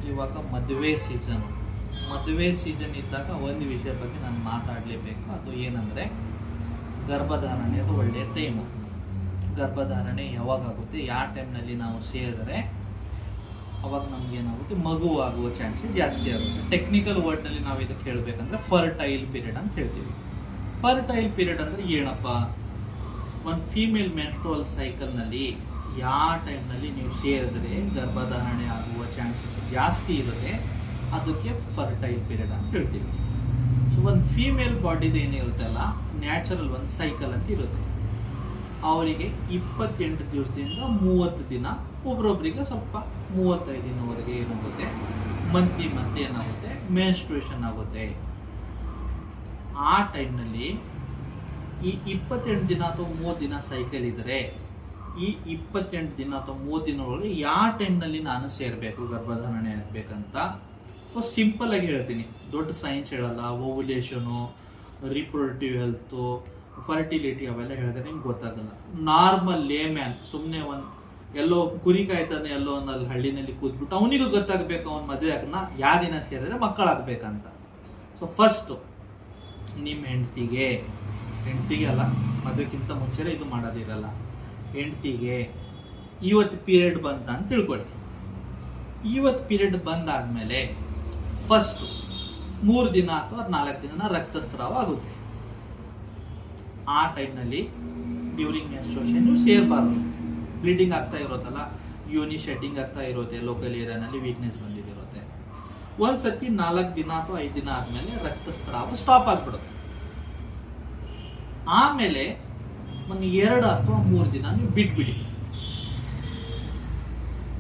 ಇವಾಗ ಮದುವೆ ಸೀಸನ್ ಇದ್ದಾಗ ಒಂದು ವಿಷಯ ಬಗ್ಗೆ ನಾನು ಮಾತಾಡಲೇಬೇಕು. ಅದು ಏನಂದರೆ ಗರ್ಭಧಾರಣೆ. ಅದು ಒಳ್ಳೆಯ ಟೈಮು. ಗರ್ಭಧಾರಣೆ ಯಾವಾಗ ಆಗುತ್ತೆ, ಯಾವ ಟೈಮ್ನಲ್ಲಿ ನಾವು ಸೇರಿದ್ರೆ ಅವಾಗ ನಮಗೇನಾಗುತ್ತೆ, ಮಗು ಆಗುವ ಚಾನ್ಸಸ್ ಜಾಸ್ತಿ ಆಗುತ್ತೆ. ಟೆಕ್ನಿಕಲ್ ವರ್ಡ್ನಲ್ಲಿ ನಾವು ಇದಕ್ಕೆ ಹೇಳಬೇಕಂದ್ರೆ ಫರ್ಟೈಲ್ ಪೀರಿಯಡ್ ಅಂತ ಹೇಳ್ತೀವಿ. ಫರ್ಟೈಲ್ ಪೀರಿಯಡ್ ಅಂದರೆ ಏನಪ್ಪ, ಒಂದು ಫೀಮೇಲ್ ಮೆನ್ಸ್ಟ್ರುವಲ್ ಸೈಕಲ್ನಲ್ಲಿ ಯಾವ ಟೈಮ್ನಲ್ಲಿ ನೀವು ಸೇರಿದ್ರೆ ಗರ್ಭಧಾರಣೆ ಆಗುವ ಚಾನ್ಸಸ್ ಜಾಸ್ತಿ ಇರುತ್ತೆ, ಅದಕ್ಕೆ ಫರ್ಟೈಲ್ ಪೀರಿಯಡ್ ಅಂತ ಹೇಳ್ತೀವಿ. ಸೊ ಒಂದು ಫೀಮೇಲ್ ಬಾಡಿದು ಏನಿರುತ್ತಲ್ಲ, ನ್ಯಾಚುರಲ್ ಒಂದು ಸೈಕಲ್ ಅಂತ ಇರುತ್ತೆ. ಅವರಿಗೆ 28 ದಿವಸದಿಂದ 30 ದಿನ, ಒಬ್ರೊಬ್ರಿಗೆ ಸ್ವಲ್ಪ 35 ದಿನವರೆಗೆ ಏನಾಗುತ್ತೆ, ಮಂತ್ಲಿ ಏನಾಗುತ್ತೆ, ಮೆನ್ಸ್ಟ್ರುಯೇಷನ್ ಆಗುತ್ತೆ. ಆ ಟೈಮ್ನಲ್ಲಿ ಈ 28 ದಿನ ಅಥವಾ 30 ದಿನ ಸೈಕಲ್ ಇದ್ದರೆ, ಈ 28 ದಿನ ಅಥವಾ 30 ದಿನಗಳಲ್ಲಿ ಯಾವ ಟೈಮ್ನಲ್ಲಿ ನಾನು ಸೇರಬೇಕು ಗರ್ಭಧಾರಣೆ ಆಗಬೇಕಂತ ಸಿಂಪಲ್ ಆಗಿ ಹೇಳ್ತೀನಿ. ದೊಡ್ಡ ಸೈನ್ಸ್ ಹೇಳಲ್ಲ. ಓವ್ಯುಲೇಷನು, ರಿಪ್ರೊಡಕ್ಟಿವ್ ಹೆಲ್ತು, ಫರ್ಟಿಲಿಟಿ ಅವೆಲ್ಲ ಹೇಳಿದ್ರೆ ನಿಮ್ಗೆ ಗೊತ್ತಾಗಲ್ಲ. ನಾರ್ಮಲ್ ಲೇಮ್ಯಾನ್ ಸುಮ್ಮನೆ ಒಂದು ಎಲ್ಲೋ ಕುರಿ ಕಾಯ್ತಾನೆ ಎಲ್ಲೋ ಒಂದಲ್ಲಿ ಹಳ್ಳಿನಲ್ಲಿ ಕೂತ್ಬಿಟ್ಟು ಅವನಿಗೂ ಗೊತ್ತಾಗಬೇಕು ಅವ್ನ ಮದುವೆ ಆಗನ ಯಾವ ದಿನ ಸೇರಿದ್ರೆ ಮಕ್ಕಳಾಗಬೇಕಂತ. ಸೊ ಫಸ್ಟು ನಿಮ್ಮ ಹೆಂಡತಿಗೆ ಅಲ್ಲ, ಮದುವೆಗಿಂತ ಮುಂಚೆ ಇದು ಮಾಡೋದಿರಲ್ಲ. ಹೆಂಡತಿಗೆ ಇವತ್ತು ಪೀರಿಯಡ್ ಬಂತ ಅಂತ ತಿಳ್ಕೊಳ್ಳಿ. ಇವತ್ತು ಪೀರಿಯಡ್ ಬಂದಾದ್ಮೇಲೆ ಫಸ್ಟು 3 ದಿನ ಅಥವಾ 4 ದಿನ ರಕ್ತಸ್ರಾವ ಆಗುತ್ತೆ. ಆ ಟೈಮ್ನಲ್ಲಿ ಡ್ಯೂರಿಂಗ್ ಮೆನ್ಸ್ಟ್ರುಯೇಷನ್ ನೀವು ಸೇರಬಾರ್ದು. ಬ್ಲೀಡಿಂಗ್ ಆಗ್ತಾ ಇರೋತ್ತಲ್ಲ, ಯೂನಿ ಶೆಡ್ಡಿಂಗ್ ಆಗ್ತಾ ಇರುತ್ತೆ, ಲೋಕಲ್ ಏರಿಯಾನಲ್ಲಿ ವೀಕ್ನೆಸ್ ಬಂದಿರುತ್ತೆ. ಒಂದ್ಸತಿ 4 ದಿನ ಅಥವಾ 5 ದಿನ ಆದಮೇಲೆ ರಕ್ತಸ್ರಾವ ಸ್ಟಾಪ್ ಆಗಿಬಿಡುತ್ತೆ. ಆಮೇಲೆ ಒಂದು 2 ಅಥವಾ 3 ದಿನ ನೀವು ಬಿಟ್ಬಿಡಿ.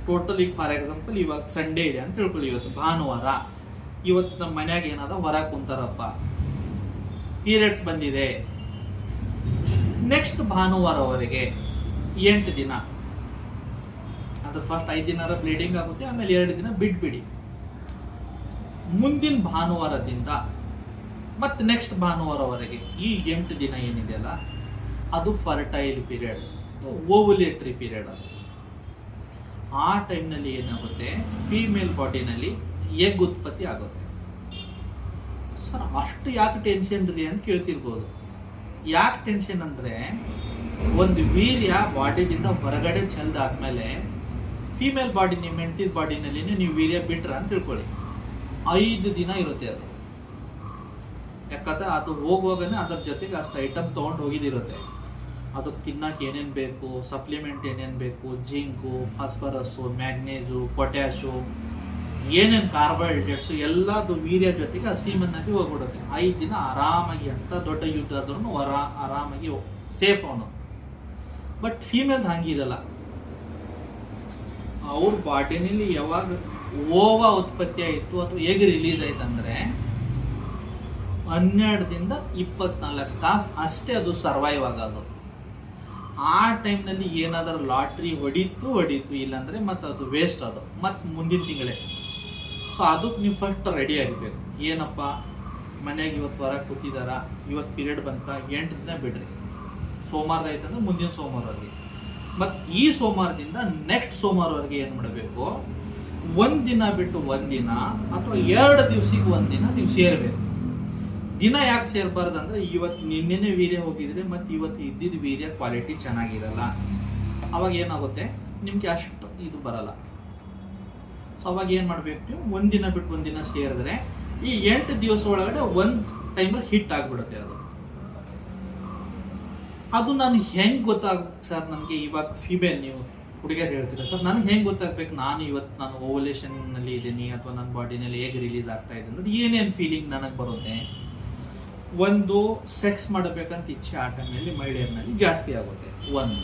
ಟೋಟಲ್ ಈಗ ಫಾರ್ ಎಕ್ಸಾಂಪಲ್ ಇವಾಗ ಸಂಡೇ ಇದೆ ಅಂತ ತಿಳ್ಕೊಳ್ಳಿ, ಇವತ್ತು ಭಾನುವಾರ. ಇವತ್ತು ನಮ್ಮ ಮನ್ಯಾಗ ಏನಾದ ಹೊರ ಕುಂತಾರಪ್ಪ, ಪೀರಿಯಡ್ಸ್ ಬಂದಿದೆ, ನೆಕ್ಸ್ಟ್ ಭಾನುವಾರವರೆಗೆ 8 ದಿನ, ಅದು ಫಸ್ಟ್ 5 ದಿನ ಬ್ಲೀಡಿಂಗ್ ಆಗುತ್ತೆ, ಆಮೇಲೆ 2 ದಿನ ಬಿಟ್ಬಿಡಿ. ಮುಂದಿನ ಭಾನುವಾರದಿಂದ ಮತ್ತೆ ನೆಕ್ಸ್ಟ್ ಭಾನುವಾರವರೆಗೆ ಈ 8 ದಿನ ಏನಿದೆಯಲ್ಲ, ಅದು ಫರ್ಟೈಲ್ ಪೀರಿಯಡ್, ಓವ್ಯುಲೇಟರಿ ಪೀರಿಯಡ್. ಅದು ಆ ಟೈಮ್ನಲ್ಲಿ ಏನಾಗುತ್ತೆ, ಫೀಮೇಲ್ ಬಾಡಿನಲ್ಲಿ ಎಗ್ ಉತ್ಪತ್ತಿ ಆಗುತ್ತೆ. ಸರ್ ಅಷ್ಟು ಯಾಕೆ ಟೆನ್ಷನ್ ರೀ ಅಂತ ಕೇಳ್ತಿರ್ಬೋದು. ಯಾಕೆ ಟೆನ್ಷನ್ ಅಂದರೆ, ಒಂದು ವೀರ್ಯ ಬಾಡಿಯಿಂದ ಹೊರಗಡೆ ಚೆಲ್ದಾದ್ಮೇಲೆ ಫೀಮೇಲ್ ಬಾಡಿ, ನಿಮ್ಮ ಹೆಂಡತಿ ಬಾಡಿನಲ್ಲಿ ನೀವು ವೀರ್ಯ ಬಿಟ್ರ ಅಂತ ತಿಳ್ಕೊಳ್ಳಿ, 5 ದಿನ ಇರುತ್ತೆ ಅದು. ಯಾಕಂದ್ರೆ ಅದು ಹೋಗುವಾಗನೇ ಅದರ ಜೊತೆಗೆ ಅಷ್ಟು ಐಟಮ್ ತೊಗೊಂಡು ಹೋಗಿದಿರುತ್ತೆ. ಅದಕ್ಕೆ ತಿನ್ನಕ್ಕೆ ಏನೇನು ಬೇಕು, ಸಪ್ಲಿಮೆಂಟ್ ಏನೇನು ಬೇಕು, ಜಿಂಕು, ಫಾಸ್ಫರಸ್ಸು, ಮ್ಯಾಗ್ನೇಸು, ಪೊಟ್ಯಾಶು, ಏನೇನು ಕಾರ್ಬೋಹೈಡ್ರೇಟ್ಸು ಎಲ್ಲದು ವೀರ್ಯ ಜೊತೆಗೆ ಹಸಿಮನ್ನಾಗಿ ಹೋಗ್ಬಿಡುತ್ತೆ. 5 ದಿನ ಆರಾಮಾಗಿ, ಎಂಥ ದೊಡ್ಡ ಯುದ್ಧ ಆದ್ರೂ ಆರಾಮಾಗಿ ಸೇಫ್ ಅವನು. ಬಟ್ ಫೀಮೇಲ್ ಹಂಗಿದಲ್ಲ. ಅವ್ರ ಬಾಡಿನಲ್ಲಿ ಯಾವಾಗ ಓವಾ ಉತ್ಪತ್ತಿ ಆಯಿತು ಅಥವಾ ಎಗ್ ರಿಲೀಸ್ ಆಯ್ತು ಅಂದರೆ 12 ದಿಂದ 24 ತಾಸು ಅಷ್ಟೇ ಅದು ಸರ್ವೈವ್ ಆಗೋದು. ಆ ಟೈಮ್ನಲ್ಲಿ ಏನಾದರೂ ಲಾಟ್ರಿ ಹೊಡೀತು, ಇಲ್ಲಾಂದರೆ ಮತ್ತು ಅದು ವೇಸ್ಟ್ ಅದು, ಮತ್ತು ಮುಂದಿನ ತಿಂಗಳೇ. ಸೊ ಅದಕ್ಕೆ ನೀವು ಫಸ್ಟ್ ರೆಡಿ ಆಗಿಬೇಕು. ಏನಪ್ಪ, ಮನೆಯಾಗ ಇವತ್ತು ಹೊರಗೆ ಕೂತಿದಾರ, ಇವತ್ತು ಪೀರಿಯಡ್ ಬಂತ, 8 ದಿನ ಬಿಡ್ರಿ. ಸೋಮವಾರ ಆಯ್ತಂದ್ರೆ ಮುಂದಿನ ಸೋಮವಾರವರೆಗೆ, ಮತ್ತು ಈ ಸೋಮವಾರದಿಂದ ನೆಕ್ಸ್ಟ್ ಸೋಮವಾರವರೆಗೆ ಏನು ಮಾಡಬೇಕು, 1 ದಿನ ಬಿಟ್ಟು 1 ದಿನ ಅಥವಾ 2 ದಿವಸಕ್ಕೆ 1 ದಿನ ನೀವು ಸೇರಬೇಕು. ದಿನ ಯಾಕೆ ಸೇರಬಾರ್ದು ಅಂದರೆ, ಇವತ್ತು ನಿನ್ನೆನೇ ವೀರ್ಯ ಹೋಗಿದ್ರೆ ಮತ್ತು ಇವತ್ತು ಇದ್ದಿದ್ದು ವೀರ್ಯ ಕ್ವಾಲಿಟಿ ಚೆನ್ನಾಗಿರಲ್ಲ. ಅವಾಗ ಏನಾಗುತ್ತೆ, ನಿಮಗೆ ಅಷ್ಟು ಇದು ಬರಲ್ಲ. ಸೊ ಅವಾಗ ಏನು ಮಾಡಬೇಕು, ನೀವು 1 ದಿನ ಬಿಟ್ಟು 1 ದಿನ ಸೇರಿದ್ರೆ ಈ 8 ದಿವಸ ಒಳಗಡೆ ಒಂದು ಟೈಮಲ್ಲಿ ಹಿಟ್ ಆಗಿಬಿಡುತ್ತೆ ಅದು. ಅದು ನನಗೆ ಹೆಂಗೆ ಗೊತ್ತಾಗ್ಬೇಕು ಸರ್, ನನಗೆ ಇವಾಗ ಫೀಮೇಲ್ ನೀವು ಹುಡುಗಿಯರು ಹೇಳ್ತೀರಾ ಸರ್, ನನಗೆ ಹೆಂಗೆ ಗೊತ್ತಾಗಬೇಕು ನಾನು ಓವ್ಯುಲೇಷನ್ನಲ್ಲಿ ಇದ್ದೀನಿ ಅಥವಾ ನನ್ನ ಬಾಡಿನಲ್ಲಿ ಹೇಗೆ ರಿಲೀಸ್ ಆಗ್ತಾ ಇದೆ ಅಂದರೆ ಏನೇನು ಫೀಲಿಂಗ್ ನನಗೆ ಬರುತ್ತೆ. ಒಂದು, ಸೆಕ್ಸ್ ಮಾಡಬೇಕಂತ ಇಚ್ಛೆ ಆ ಟೈಮಲ್ಲಿ ಮಹಿಳೆಯರಲ್ಲಿ ಜಾಸ್ತಿ ಆಗುತ್ತೆ. 1.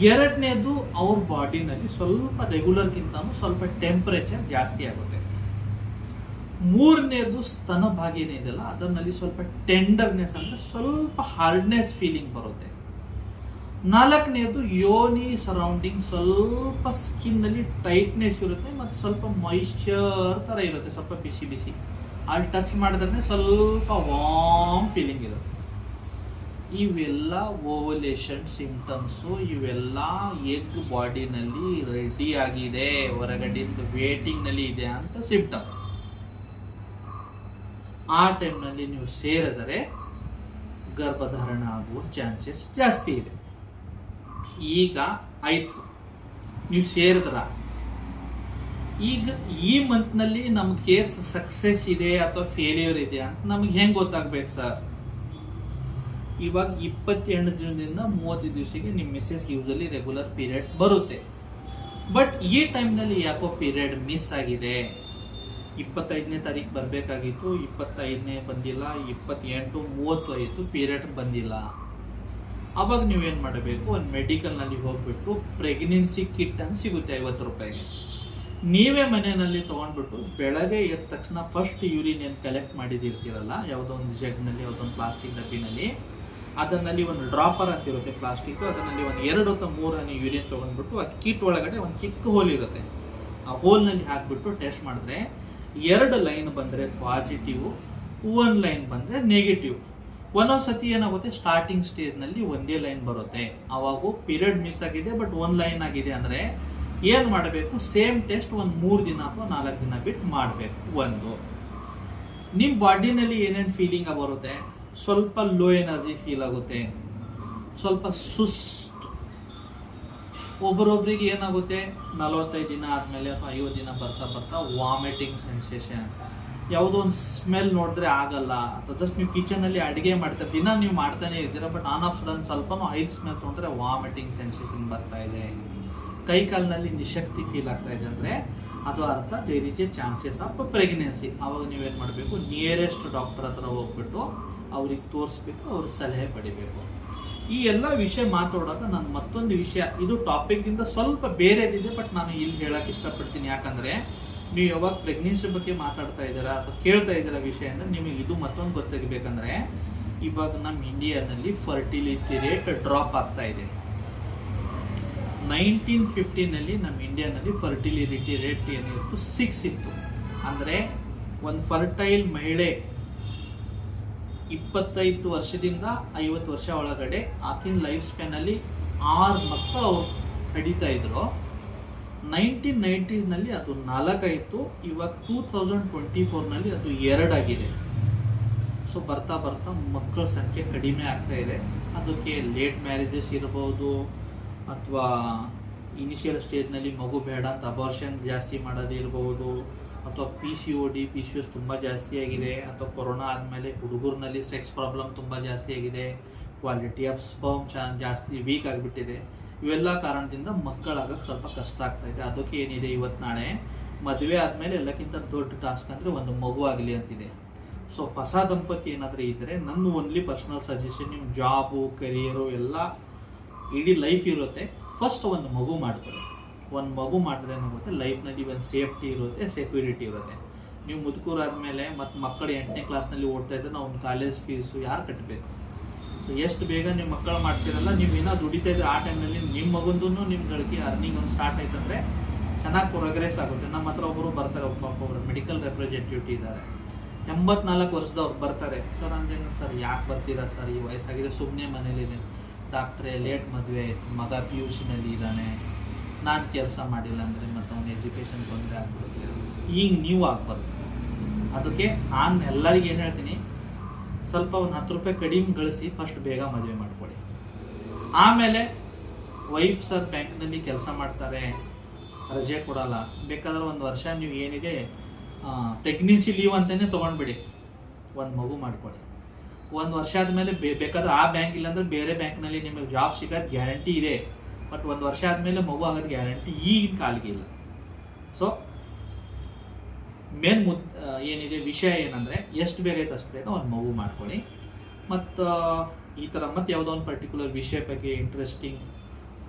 2ನೇದು ಅವ್ರ ಬಾಡಿನಲ್ಲಿ ಸ್ವಲ್ಪ ರೆಗ್ಯುಲರ್ಗಿಂತ ಸ್ವಲ್ಪ ಟೆಂಪರೇಚರ್ ಜಾಸ್ತಿ ಆಗುತ್ತೆ. 3ನೇದು ಸ್ತನ ಭಾಗ ಏನಿದೆಯಲ್ಲ ಅದರಲ್ಲಿ ಸ್ವಲ್ಪ ಟೆಂಡರ್ನೆಸ್ ಅಂದರೆ ಸ್ವಲ್ಪ ಹಾರ್ಡ್ನೆಸ್ ಫೀಲಿಂಗ್ ಬರುತ್ತೆ. 4ನೇದು ಯೋನಿ ಸರೌಂಡಿಂಗ್ ಸ್ವಲ್ಪ ಸ್ಕಿನ್ನಲ್ಲಿ ಟೈಟ್ನೆಸ್ ಇರುತ್ತೆ ಮತ್ತು ಸ್ವಲ್ಪ ಮಾಯಿಶ್ಚರ್ ಥರ ಇರುತ್ತೆ, ಸ್ವಲ್ಪ ಬಿಸಿ. ಅಲ್ಲಿ ಟಚ್ ಮಾಡಿದ್ರೆ ಸ್ವಲ್ಪ ವಾರ್ಮ್ ಫೀಲಿಂಗ್ ಇರುತ್ತೆ. ಇವೆಲ್ಲ ಓವಲೇಷನ್ ಸಿಂಪ್ಟಮ್ಸು, ಇವೆಲ್ಲ ಎಗ್ ಬಾಡಿನಲ್ಲಿ ರೆಡಿ ಆಗಿದೆ, ಹೊರಗಡೆಯಿಂದ ವೇಟಿಂಗ್ನಲ್ಲಿ ಇದೆ ಅಂತ ಸಿಂಪ್ಟಮ್. ಆ ಟೈಮ್ನಲ್ಲಿ ನೀವು ಸೇರಿದರೆ ಗರ್ಭಧಾರಣ ಆಗುವ ಚಾನ್ಸಸ್ ಜಾಸ್ತಿ ಇದೆ. ಈಗ ಆಯ್ತು, ನೀವು ಸೇರಿದ್ರ, ಈಗ ಈ ಮಂತ್ನಲ್ಲಿ ನಮ್ಮ ಕೇಸ್ ಸಕ್ಸಸ್ ಇದೆ ಅಥವಾ ಫೇಲ್ಯೂರ್ ಇದೆ ಅಂತ ನಮ್ಗೆ ಹೆಂಗೆ ಗೊತ್ತಾಗ್ಬೇಕು ಸರ್? ಇವಾಗ 28 ದಿನದಿಂದ 30 ದಿವಸಕ್ಕೆ ನಿಮ್ಮ ಮಿಸ್ಸೆಸ್ ಯೂಸಲಿ ರೆಗ್ಯುಲರ್ ಪೀರಿಯಡ್ಸ್ ಬರುತ್ತೆ. ಬಟ್ ಈ ಟೈಮ್ನಲ್ಲಿ ಯಾಕೋ ಪೀರಿಯಡ್ ಮಿಸ್ ಆಗಿದೆ, 25ನೇ ತಾರೀಕು ಬರಬೇಕಾಗಿತ್ತು, 25ನೇ ಬಂದಿಲ್ಲ, 28, 30 ಆಯಿತು, ಪೀರಿಯಡ್ ಬಂದಿಲ್ಲ. ಅವಾಗ ನೀವೇನು ಮಾಡಬೇಕು, ಒಂದು ಮೆಡಿಕಲ್ನಲ್ಲಿ ಹೋಗ್ಬಿಟ್ಟು ಪ್ರೆಗ್ನೆನ್ಸಿ ಕಿಟ್ ಅಂತ ಸಿಗುತ್ತೆ 50 ರೂಪಾಯಿಗೆ. ನೀವೇ ಮನೆಯಲ್ಲಿ ತೊಗೊಂಡ್ಬಿಟ್ಟು ಬೆಳಗ್ಗೆ ಎದ್ದ ತಕ್ಷಣ ಫಸ್ಟ್ ಯೂರಿನ್ ಏನು ಕಲೆಕ್ಟ್ ಮಾಡಿದಿರ್ತೀರಲ್ಲ, ಯಾವುದೋ ಒಂದು ಜಗ್ನಲ್ಲಿ, ಯಾವುದೋ ಒಂದು ಪ್ಲಾಸ್ಟಿಕ್ ಡಬ್ಬಿನಲ್ಲಿ, ಅದರಲ್ಲಿ ಒಂದು ಡ್ರಾಪರ್ ಅಂತ ಇರುತ್ತೆ ಪ್ಲಾಸ್ಟಿಕ್, ಅದರಲ್ಲಿ ಒಂದು 2 ಅಥವಾ 3 ಯೂರಿನ್ ತೊಗೊಂಡ್ಬಿಟ್ಟು ಆ ಕಿಟ್ ಒಳಗಡೆ ಒಂದು ಚಿಕ್ಕ ಹೋಲ್ ಇರುತ್ತೆ, ಆ ಹೋಲ್ನಲ್ಲಿ ಹಾಕ್ಬಿಟ್ಟು ಟೆಸ್ಟ್ ಮಾಡಿದ್ರೆ 2 ಲೈನ್ ಬಂದರೆ ಪಾಸಿಟಿವ್, 1 ಲೈನ್ ಬಂದರೆ ನೆಗೆಟಿವ್. ಒಂದೊಂದು ಸತಿ ಏನಾಗುತ್ತೆ, ಸ್ಟಾರ್ಟಿಂಗ್ ಸ್ಟೇಜ್ನಲ್ಲಿ ಒಂದೇ ಲೈನ್ ಬರುತ್ತೆ, ಅವಾಗ ಪೀರಿಯಡ್ ಮಿಸ್ ಆಗಿದೆ ಬಟ್ 1 ಲೈನ್ ಆಗಿದೆ ಅಂದರೆ ಏನು ಮಾಡಬೇಕು, ಸೇಮ್ ಟೆಸ್ಟ್ ಒಂದು 3 ದಿನ ಅಥವಾ 4 ದಿನ ಬಿಟ್ಟು ಮಾಡಬೇಕು. ಒಂದು, ನಿಮ್ಮ ಬಾಡಿನಲ್ಲಿ ಏನೇನು ಫೀಲಿಂಗ್ ಬರುತ್ತೆ, ಸ್ವಲ್ಪ ಲೋ ಎನರ್ಜಿ ಫೀಲ್ ಆಗುತ್ತೆ, ಸ್ವಲ್ಪ ಸುಸ್ತು. ಒಬ್ಬರೊಬ್ರಿಗೆ ಏನಾಗುತ್ತೆ, 45 ದಿನ ಆದಮೇಲೆ ಅಥವಾ 50 ದಿನ ಬರ್ತಾ ಬರ್ತಾ ವಾಮಿಟಿಂಗ್ ಸೆನ್ಸೇಷನ್, ಯಾವುದೋ ಒಂದು ಸ್ಮೆಲ್ ನೋಡಿದ್ರೆ ಆಗಲ್ಲ, ಅಥವಾ ಜಸ್ಟ್ ನೀವು ಕಿಚನಲ್ಲಿ ಅಡುಗೆ ಮಾಡ್ತಾ ದಿನ ನೀವು ಮಾಡ್ತಾನೆ ಇರ್ತೀರ, ಬಟ್ ಆನ್ ಆಫ್ ಸಡನ್ ಸ್ವಲ್ಪ ಹೈಟ್ ಸ್ಮೆಲ್ ತೊಗೊಂಡ್ರೆ ವಾಮಿಟಿಂಗ್ ಸೆನ್ಸೇಷನ್ ಬರ್ತಾ ಇದೆ, ಕೈ ಕಾಲಿನಲ್ಲಿ ನಿಶಕ್ತಿ ಫೀಲ್ ಆಗ್ತಾ ಇದೆ ಅಂದರೆ ಅದು ಅರ್ಥ there is a chances of pregnancy. ಆವಾಗ ನೀವೇನು ಮಾಡಬೇಕು, ನಿಯರೆಸ್ಟ್ ಡಾಕ್ಟರ್ ಹತ್ರ ಹೋಗ್ಬಿಟ್ಟು ಅವ್ರಿಗೆ ತೋರಿಸ್ಬಿಟ್ಟು ಅವ್ರ ಸಲಹೆ ಪಡಿಬೇಕು. ಈ ಎಲ್ಲ ವಿಷಯ ಮಾತಾಡೋವಾಗ ನಾನು ಮತ್ತೊಂದು ವಿಷಯ, ಇದು ಟಾಪಿಕ್ಗಿಂತ ಸ್ವಲ್ಪ ಬೇರೆದಿದೆ, ಬಟ್ ನಾನು ಇಲ್ಲಿ ಹೇಳಕ್ಕೆ ಇಷ್ಟಪಡ್ತೀನಿ. ಯಾಕಂದರೆ ನೀವು ಯಾವಾಗ ಪ್ರೆಗ್ನೆನ್ಸಿ ಬಗ್ಗೆ ಮಾತಾಡ್ತಾ ಇದ್ದೀರಾ ಅಥವಾ ಕೇಳ್ತಾ ಇದ್ದೀರಾ ವಿಷಯ ಅಂದರೆ ನಿಮಗೆ ಇದು ಮತ್ತೊಂದು ಗೊತ್ತಾಗಬೇಕಂದ್ರೆ, ಇವಾಗ ನಮ್ಮ ಇಂಡಿಯಾನಲ್ಲಿ ಫರ್ಟಿಲಿಟಿ ರೇಟ್ ಡ್ರಾಪ್ ಆಗ್ತಾ ಇದೆ. 1950ನಲ್ಲಿ ನಮ್ಮ ಇಂಡಿಯಾನಲ್ಲಿ ಫರ್ಟಿಲಿಟಿ ರೇಟ್ ಏನಿತ್ತು, 6 ಇತ್ತು. ಅಂದರೆ ಒಂದು ಫರ್ಟೈಲ್ ಮಹಿಳೆ 25 ವರ್ಷದಿಂದ 50 ವರ್ಷ ಒಳಗಡೆ ಆಕಿನ ಲೈಫ್ ಸ್ಪ್ಯಾನಲ್ಲಿ 6 ಮಕ್ಕಳು ಅವ್ರು ಪಡಿತಾ ಇದ್ರು. 1990ಸ್ನಲ್ಲಿ ಅದು 4 ಆಯಿತು, ಇವಾಗ 2024ನಲ್ಲಿ ಅದು 2 ಆಗಿದೆ. ಸೊ ಬರ್ತಾ ಬರ್ತಾ ಮಕ್ಕಳ ಸಂಖ್ಯೆ ಕಡಿಮೆ ಆಗ್ತಾ ಇದೆ. ಅದಕ್ಕೆ ಲೇಟ್ ಮ್ಯಾರೇಜಸ್ ಇರ್ಬೋದು, ಅಥವಾ ಇನಿಷಿಯಲ್ ಸ್ಟೇಜ್ನಲ್ಲಿ ಮಗು ಬೇಡ ಅಂತ ಅಬಾರ್ಷನ್ ಜಾಸ್ತಿ ಮಾಡೋದಿರ್ಬೋದು, ಅಥವಾ PCOD PCOS ತುಂಬ ಜಾಸ್ತಿ ಆಗಿದೆ, ಅಥವಾ ಕೊರೋನಾ ಆದಮೇಲೆ ಹುಡುಗರಲ್ಲಿ ಸೆಕ್ಸ್ ಪ್ರಾಬ್ಲಮ್ ತುಂಬ ಜಾಸ್ತಿ ಆಗಿದೆ, ಕ್ವಾಲಿಟಿ ಆಫ್ ಸ್ಪರ್ಮ್ ಜಾಸ್ತಿ ವೀಕ್ ಆಗಿಬಿಟ್ಟಿದೆ. ಇವೆಲ್ಲ ಕಾರಣದಿಂದ ಮಕ್ಕಳಾಗಕ್ಕೆ ಸ್ವಲ್ಪ ಕಷ್ಟ ಆಗ್ತಾ ಇದೆ. ಅದಕ್ಕೆ ಏನಿದೆ, ಇವತ್ತು ನಾಳೆ ಮದುವೆ ಆದಮೇಲೆ ಎಲ್ಲಕ್ಕಿಂತ ದೊಡ್ಡ ಟಾಸ್ಕ್ ಅಂದರೆ ಒಂದು ಮಗು ಆಗಲಿ ಅಂತಿದೆ. ಸೊ ಹೊಸ ದಂಪತಿ ಏನಾದರೂ ಇದ್ದರೆ ನನ್ನ ಓನ್ಲಿ ಪರ್ಸನಲ್ ಸಜೆಷನ್, ನಿಮ್ಮ ಜಾಬು ಕರಿಯರು ಎಲ್ಲ ಇಡೀ ಲೈಫ್ ಇರುತ್ತೆ, ಫಸ್ಟ್ ಒಂದು ಮಗು ಮಾಡ್ಕೊಳ್ಳಿ. ಒಂದು ಮಗು ಮಾಡಿದ್ರೆ ಏನಾಗುತ್ತೆ, ಲೈಫ್ನಲ್ಲಿ ಒಂದು ಸೇಫ್ಟಿ ಇರುತ್ತೆ, ಸೆಕ್ಯೂರಿಟಿ ಇರುತ್ತೆ. ನೀವು ಮುದುಕರಾದ್ಮೇಲೆ ಮತ್ತು ಮಕ್ಕಳು 8ನೇ ಕ್ಲಾಸ್ನಲ್ಲಿ ಓಡ್ತಾ ಇದ್ದರೆ ನಾವು ಒಂದು ಕಾಲೇಜ್ ಫೀಸು ಯಾರು ಕಟ್ಟಬೇಕು? ಸೊ ಎಷ್ಟು ಬೇಗ ನೀವು ಮಕ್ಕಳು ಮಾಡ್ತೀರಲ್ಲ, ನೀವು ಏನೋ ದುಡಿತಾ ಇದ್ರೆ ಆ ಟೈಮ್ನಲ್ಲಿ ನಿಮ್ಮ ಮಗುಂದೂ ನಿಮ್ಗಳಿಗೆ ಅರ್ನಿಂಗ್ ಒಂದು ಸ್ಟಾರ್ಟ್ ಆಯ್ತಂದರೆ ಚೆನ್ನಾಗಿ ಪ್ರೋಗ್ರೆಸ್ ಆಗುತ್ತೆ. ನಮ್ಮ ಹತ್ರ ಒಬ್ಬರು ಬರ್ತಾರೆ, ಒಬ್ಬರು ಮೆಡಿಕಲ್ ರೆಪ್ರೆಸೆಂಟೇಟಿವ್ ಇದ್ದಾರೆ, 84 ವರ್ಷದವ್ರು ಬರ್ತಾರೆ. ಸರ್ ಅಂದ್ರೆ ಸರ್ ಯಾಕೆ ಬರ್ತೀರಾ ಸರ್, ಈ ವಯಸ್ಸಾಗಿದೆ, ಸುಮ್ಮನೆ ಮನೇಲಿ ಡಾಕ್ಟ್ರೇ ಲೇಟ್ ಮದುವೆ ಆಯಿತು, ಮಗ PUCನಲ್ಲಿ ಇದ್ದಾನೆ, ನಾನು ಕೆಲಸ ಮಾಡಿಲ್ಲ ಅಂದರೆ ಮತ್ತು ಅವ್ನ ಎಜುಕೇಷನ್ ತೊಂದರೆ ಆಗ್ಬಿಡುತ್ತೆ. ಈಗ ನೀವು ಆಗ್ಬಾರ್ದು. ಅದಕ್ಕೆ ನಾನು ಎಲ್ಲರಿಗೂ ಏನು ಹೇಳ್ತೀನಿ, ಸ್ವಲ್ಪ ಒಂದು 10 ರೂಪಾಯಿ ಕಡಿಮೆ ಗಳಿಸಿ ಫಸ್ಟ್ ಬೇಗ ಮದುವೆ ಮಾಡ್ಕೊಳ್ಳಿ. ಆಮೇಲೆ ವೈಫ್ ಸರ್ ಬ್ಯಾಂಕ್ನಲ್ಲಿ ಕೆಲಸ ಮಾಡ್ತಾರೆ, ರಜೆ ಕೊಡಲ್ಲ, ಬೇಕಾದ್ರೆ 1 ವರ್ಷ ನೀವು ಏನಿದೆ ಪ್ರೆಗ್ನೆನ್ಸಿ ಲೀವ್ ಅಂತಲೇ ತೊಗೊಂಡ್ಬಿಡಿ, ಒಂದು ಮಗು ಮಾಡ್ಕೊಳ್ಳಿ. 1 ವರ್ಷ ಆದಮೇಲೆ ಬೇಕಾದ್ರೆ ಆ ಬ್ಯಾಂಕ್ ಇಲ್ಲಾಂದ್ರೆ ಬೇರೆ ಬ್ಯಾಂಕ್ನಲ್ಲಿ ನಿಮಗೆ ಜಾಬ್ ಸಿಗೋದು ಗ್ಯಾರಂಟಿ ಇದೆ, ಬಟ್ 1 ವರ್ಷ ಆದಮೇಲೆ ಮಗು ಆಗೋದು ಗ್ಯಾರಂಟಿ ಈಗಿನ ಕಾಲಿಗೆ ಇಲ್ಲ. ಸೊ ಮೇನ್ ಏನಿದೆ ವಿಷಯ ಏನಂದರೆ, ಎಷ್ಟು ಬೇಗ ಆಯ್ತು ಅಷ್ಟು ಬೇಗ ಒಂದು ಮಗು ಮಾಡ್ಕೊಳ್ಳಿ. ಮತ್ತು ಈ ಥರ ಮತ್ತು ಯಾವುದೋ ಒಂದು ಪರ್ಟಿಕ್ಯುಲರ್ ವಿಷಯ ಬಗ್ಗೆ, ಇಂಟ್ರೆಸ್ಟಿಂಗ್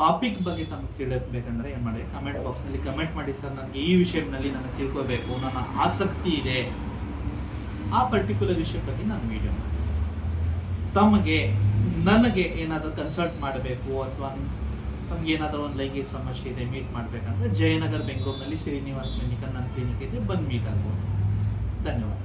ಟಾಪಿಕ್ ಬಗ್ಗೆ ತಮಗೆ ತಿಳಿಯಬೇಕಂದ್ರೆ ಏನು ಮಾಡಿ, ಕಮೆಂಟ್ ಬಾಕ್ಸ್ನಲ್ಲಿ ಕಮೆಂಟ್ ಮಾಡಿ. ಸರ್ ನನಗೆ ಈ ವಿಷಯದಲ್ಲಿ ನನಗೆ ತಿಳ್ಕೋಬೇಕು, ನನ್ನ ಆಸಕ್ತಿ ಇದೆ, ಆ ಪರ್ಟಿಕ್ಯುಲರ್ ವಿಷಯ ಬಗ್ಗೆ ನಾನು ವಿಡಿಯೋ ಮಾಡಿ. ತಮಗೆ ನನಗೆ ಏನಾದರೂ ಕನ್ಸಲ್ಟ್ ಮಾಡಬೇಕು ಅಥವಾ ನಮ್ಗೆ ಏನಾದರೂ ಒಂದು ಲೈಂಗಿಕ ಸಮಸ್ಯೆ ಇದೆ, ಮೀಟ್ ಮಾಡಬೇಕಂದ್ರೆ ಜಯನಗರ್ ಬೆಂಗಳೂರಿನಲ್ಲಿ ಶ್ರೀನಿವಾಸ್ ಮೆಡಿಕಲ್ ನನ್ನ ಕ್ಲಿನಿಕ್ ಇದೆ, ಬಂದು ಮೀಟ್ ಆಗ್ಬೋದು. ಧನ್ಯವಾದ.